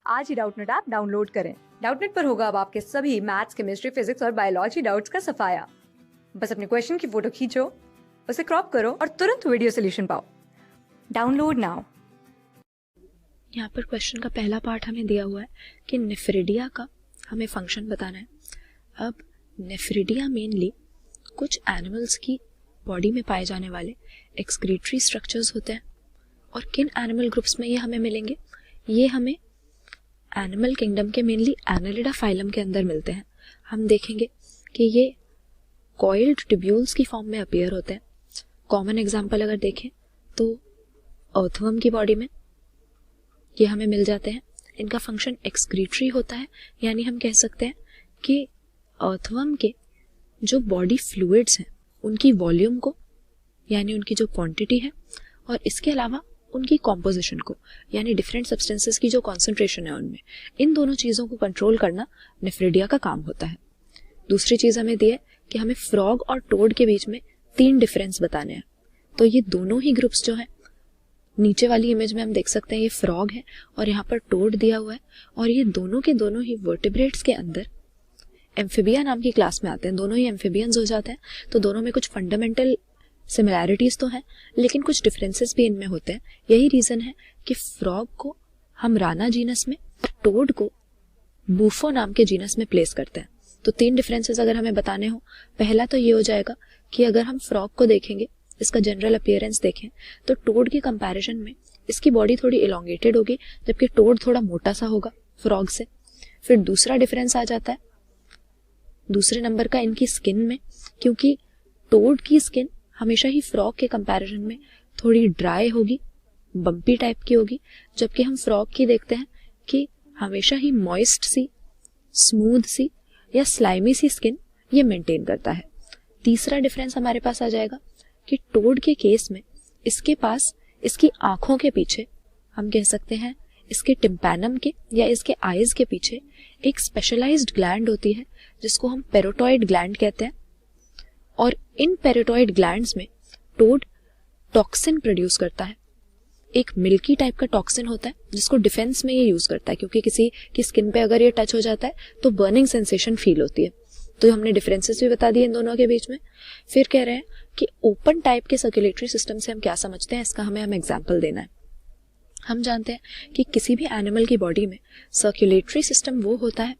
आज ही Doubtnut app download करें। Doubtnut पर होगा अब आपके सभी मैथ्स, केमिस्ट्री, फिजिक्स और बायोलॉजी डाउट्स का सफाया। बस अपने क्वेश्चन की फोटो खींचो, उसे क्रॉप करो और तुरंत वीडियो सोल्यूशन पाओ। Download now. यहाँ पर क्वेश्चन का पहला पार्ट हमें दिया हुआ है कि नेफ्रिडिया का हमें फंक्शन बताना है। अब नेफ्रिडिया मेनली कुछ एनिमल्स की बॉडी में पाए जाने वाले एक्सक्रीटरी स्ट्रक्चर्स होते हैं। और किन एनिमल ग्रुप्स में ये हमें मिलेंगे? ये हमें एनिमल किंगडम के मेनली एनालिडा फाइलम के अंदर मिलते हैं। हम देखेंगे कि ये कॉइल्ड ट्यूब्यूल्स की फॉर्म में अपीयर होते हैं। कॉमन एग्जांपल अगर देखें तो अर्थवर्म की बॉडी में ये हमें मिल जाते हैं। इनका फंक्शन एक्सक्रीटरी होता है, यानी हम कह सकते हैं कि अर्थवर्म के जो बॉडी फ्लूइड्स हैं उनकी वॉल्यूम को, यानी उनकी जो क्वांटिटी है, और इसके अलावा उनकी कॉम्पोजिशन को, यानी डिफरेंट सब्सटेंसेस की जो कॉन्सेंट्रेशन है उनमें, इन दोनों चीज़ों को कंट्रोल करना नेफ्रिडिया का काम होता है। दूसरी चीज़ हमें दी है कि हमें फ्रॉग और टोड के बीच में 3 डिफरेंस बताने हैं। तो ये दोनों ही ग्रुप्स जो हैं, नीचे वाली इमेज में हम देख सकते हैं ये फ्रॉग है और यहाँ पर टोड दिया हुआ है, और ये दोनों के दोनों ही वर्टिब्रेट्स के अंदर एम्फीबिया नाम की क्लास में आते हैं। दोनों ही एम्फीबियंस हो जाते हैं। तो दोनों में कुछ फंडामेंटल सिमिलैरिटीज तो हैं, लेकिन कुछ डिफरेंसेस भी इनमें होते हैं। यही रीजन है कि फ्रॉग को हम राना जीनस में, टोड को बूफो नाम के जीनस में प्लेस करते हैं। तो 3 डिफरेंसेस अगर हमें बताने हो, पहला तो ये हो जाएगा कि अगर हम फ्रॉग को देखेंगे, इसका जनरल अपीयरेंस देखें, तो टोड के कंपैरिजन में इसकी बॉडी थोड़ी इलोंगेटेड होगी, जबकि टोड थोड़ा मोटा सा होगा फ्रॉग से। फिर दूसरा डिफरेंस आ जाता है दूसरे नंबर का इनकी स्किन में, क्योंकि टोड की स्किन हमेशा ही फ्रॉग के कंपैरिजन में थोड़ी ड्राई होगी, बम्पी टाइप की होगी, जबकि हम फ्रॉग की देखते हैं कि हमेशा ही मॉइस्ट सी, स्मूथ सी या स्लाइमी सी स्किन ये मेंटेन करता है। तीसरा डिफरेंस हमारे पास आ जाएगा कि टोड के केस में इसके पास इसकी आंखों के पीछे, हम कह सकते हैं इसके टिम्पैनम के या इसके आईज के पीछे एक स्पेशलाइज्ड ग्लैंड होती है जिसको हम पैरोटॉइड ग्लैंड कहते हैं। और इन पैरोटॉइड ग्लैंड्स में टोड टॉक्सिन प्रोड्यूस करता है। एक मिल्की टाइप का टॉक्सिन होता है जिसको डिफेंस में ये यूज करता है, क्योंकि किसी की स्किन पे अगर ये टच हो जाता है तो बर्निंग सेंसेशन फील होती है। तो हमने डिफरेंसेस भी बता दिए इन दोनों के बीच में। फिर कह रहे हैं कि ओपन टाइप के सर्कुलेटरी सिस्टम से हम क्या समझते हैं, इसका हमें एग्जाम्पल देना है। हम जानते हैं कि किसी भी एनिमल की बॉडी में सर्कुलेटरी सिस्टम वो होता है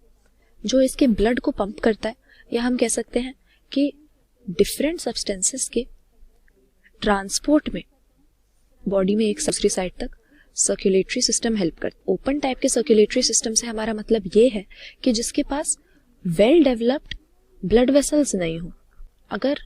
जो इसके ब्लड को पंप करता है, या हम कह सकते हैं कि डिफरेंट सब्सटेंसेस के ट्रांसपोर्ट में बॉडी में एक दूसरी साइड तक सर्कुलेटरी सिस्टम हेल्प करता है। ओपन टाइप के सर्कुलेटरी सिस्टम से हमारा मतलब ये है कि जिसके पास वेल डेवलप्ड ब्लड वेसल्स नहीं हो। अगर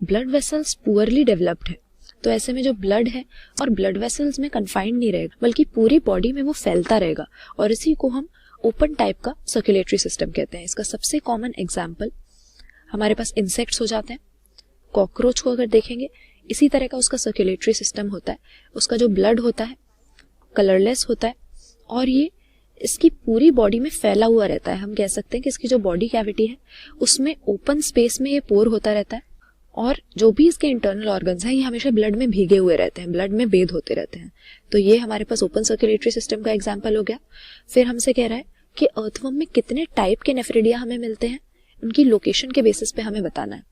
ब्लड वेसल्स पुअरली डेवलप्ड है तो ऐसे में जो ब्लड है और ब्लड वेसल्स में कन्फाइंड नहीं रहेगा, बल्कि पूरी बॉडी में वो फैलता रहेगा, और इसी को हम ओपन टाइप का सर्कुलेटरी सिस्टम कहते हैं। इसका सबसे कॉमन एग्जाम्पल हमारे पास इंसेक्ट्स हो जाते हैं। कॉकरोच को अगर देखेंगे, इसी तरह का उसका सर्कुलेटरी सिस्टम होता है। उसका जो ब्लड होता है कलरलेस होता है, और ये इसकी पूरी बॉडी में फैला हुआ रहता है। हम कह सकते हैं कि इसकी जो बॉडी कैविटी है उसमें ओपन स्पेस में ये पोर होता रहता है, और जो भी इसके इंटरनल ऑर्गन्स हैं ये हमेशा ब्लड में भीगे हुए रहते हैं, ब्लड में बेध होते रहते हैं। तो ये हमारे पास ओपन सर्कुलेटरी सिस्टम का एग्जाम्पल हो गया। फिर हमसे कह रहा है कि अर्थवर्म में कितने टाइप के नेफ्रिडिया हमें मिलते हैं, उनकी लोकेशन के बेसिस पे हमें बताना है।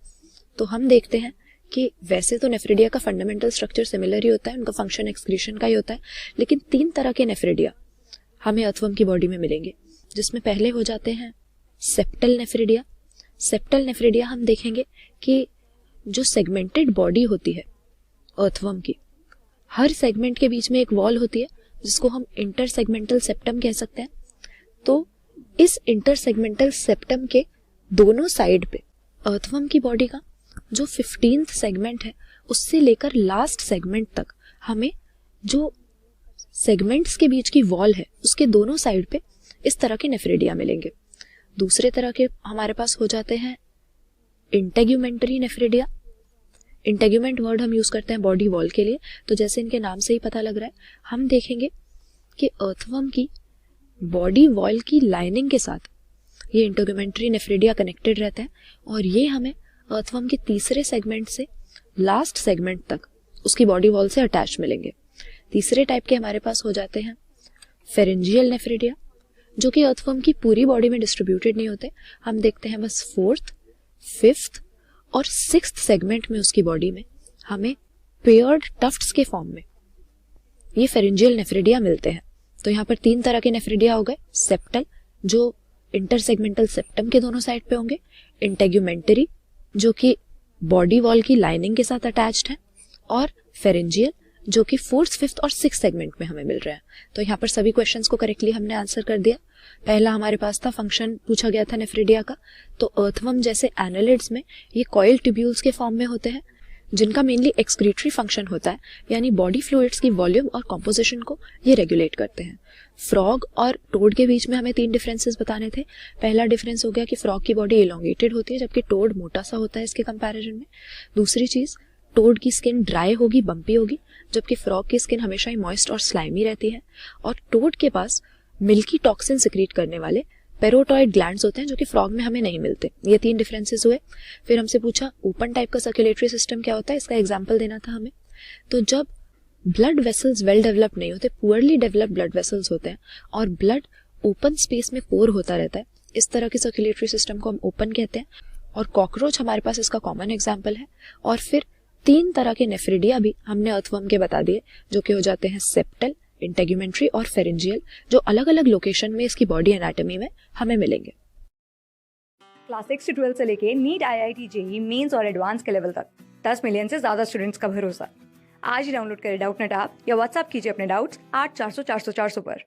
तो हम देखते हैं कि वैसे तो नेफ्रिडिया का फंडामेंटल स्ट्रक्चर सिमिलर ही होता है, उनका फंक्शन एक्सक्रीशन का ही होता है, लेकिन 3 तरह के नेफ्रिडिया हमें अर्थवर्म की बॉडी में मिलेंगे, जिसमें पहले हो जाते हैं सेप्टल नेफ्रिडिया। सेप्टल नेफ्रिडिया हम देखेंगे कि जो सेगमेंटेड बॉडी होती है अर्थवर्म की, हर सेगमेंट के बीच में एक वॉल होती है जिसको हम इंटरसेगमेंटल सेप्टम कह सकते हैं। तो इस इंटरसेगमेंटल सेप्टम के दोनों साइड पे अर्थवर्म की बॉडी का जो 15th सेगमेंट है उससे लेकर लास्ट सेगमेंट तक हमें जो सेगमेंट्स के बीच की वॉल है उसके दोनों साइड पे इस तरह के नेफ्रिडिया मिलेंगे। दूसरे तरह के हमारे पास हो जाते हैं इंटेग्यूमेंटरी नेफ्रिडिया। इंटेग्यूमेंट वर्ड हम यूज करते हैं बॉडी वॉल के लिए, तो जैसे इनके नाम से ही पता लग रहा है, हम देखेंगे कि अर्थवर्म की बॉडी वॉल की लाइनिंग के साथ ये इंटेग्यूमेंटरी नेफ्रिडिया कनेक्टेड रहते हैं, और ये हमें अर्थवर्म के तीसरे सेगमेंट से लास्ट सेगमेंट तक उसकी बॉडी वॉल से अटैच मिलेंगे। तीसरे टाइप के हमारे पास हो जाते हैं फेरेंजियल नेफ्रिडिया, जो कि अर्थवर्म की पूरी बॉडी में डिस्ट्रीब्यूटेड नहीं होते, हम देखते हैं बस 4th, 5th और 6th सेगमेंट में उसकी बॉडी में हमें पेयर्ड टफ्ट्स के फॉर्म में ये फेरेंजियल नेफ्रिडिया मिलते हैं। तो यहाँ पर 3 तरह के नेफ्रिडिया हो गए, सेप्टल जो इंटरसेगमेंटल सेप्टम के दोनों साइड पे होंगे, इंटेग्यूमेंटरी जो कि बॉडी वॉल की लाइनिंग के साथ अटैच्ड है, और फेरेंजियल जो कि 4th, 5th और 6th सेगमेंट में हमें मिल रहा है। तो यहाँ पर सभी क्वेश्चंस को करेक्टली हमने आंसर कर दिया। पहला हमारे पास था फंक्शन पूछा गया था नेफ्रिडिया का, तो अर्थवर्म जैसे एनालिड्स में ये कॉइल ट्यूब्यूल्स के फॉर्म में होते हैं जिनका मेनली एक्सक्रीटरी फंक्शन होता है, यानी बॉडी फ्लूइड्स की वॉल्यूम और कॉम्पोजिशन को ये रेगुलेट करते हैं। फ्रॉग और टोड के बीच में हमें 3 डिफरेंसेस बताने थे। पहला डिफरेंस हो गया कि फ्रॉग की बॉडी इलोंगेटेड होती है जबकि टोड मोटा सा होता है इसके कंपैरिजन में। दूसरी चीज, टोड की स्किन ड्राई होगी, बम्पी होगी, जबकि फ्रॉग की स्किन हमेशा ही मॉइस्ट और स्लाइमी रहती है। और टोड के पास मिल्की टॉक्सिन सिक्रीट करने वाले पेरोटॉइड ग्लैंड्स होते हैं जो कि फ्रॉग में हमें नहीं मिलते। ये 3 डिफरेंसेस हुए। फिर हमसे पूछा ओपन टाइप का सर्कुलेटरी सिस्टम क्या होता है, इसका एग्जाम्पल देना था हमें। तो जब ब्लड वेसल्स वेल डेवलप नहीं होते, पुअरली डेवलप ब्लड वेसल्स होते हैं और ब्लड ओपन स्पेस में पोर होता रहता है, इस तरह के सर्कुलेटरी सिस्टम को हम ओपन कहते हैं। और कॉकरोच हमारे पास इसका कॉमन एग्जाम्पल है। और फिर 3 तरह के नेफ्रिडिया भी हमने अर्थवर्म के बता दिए जो कि हो जाते हैं सेप्टल, इंटेग्यूमेंट्री और फेरेंजियल, जो अलग अलग लोकेशन में इसकी बॉडी एनाटॉमी में हमें मिलेंगे। क्लास 6 से 12 से लेके नीट, IIT, JEE मेंस और एडवांस के लेवल तक 10 मिलियन से ज्यादा स्टूडेंट्स का भरोसा। आज ही डाउनलोड करें डाउटनेट ऐप या व्हाट्सएप कीजिए अपने डाउट्स 8400 400 400 पर।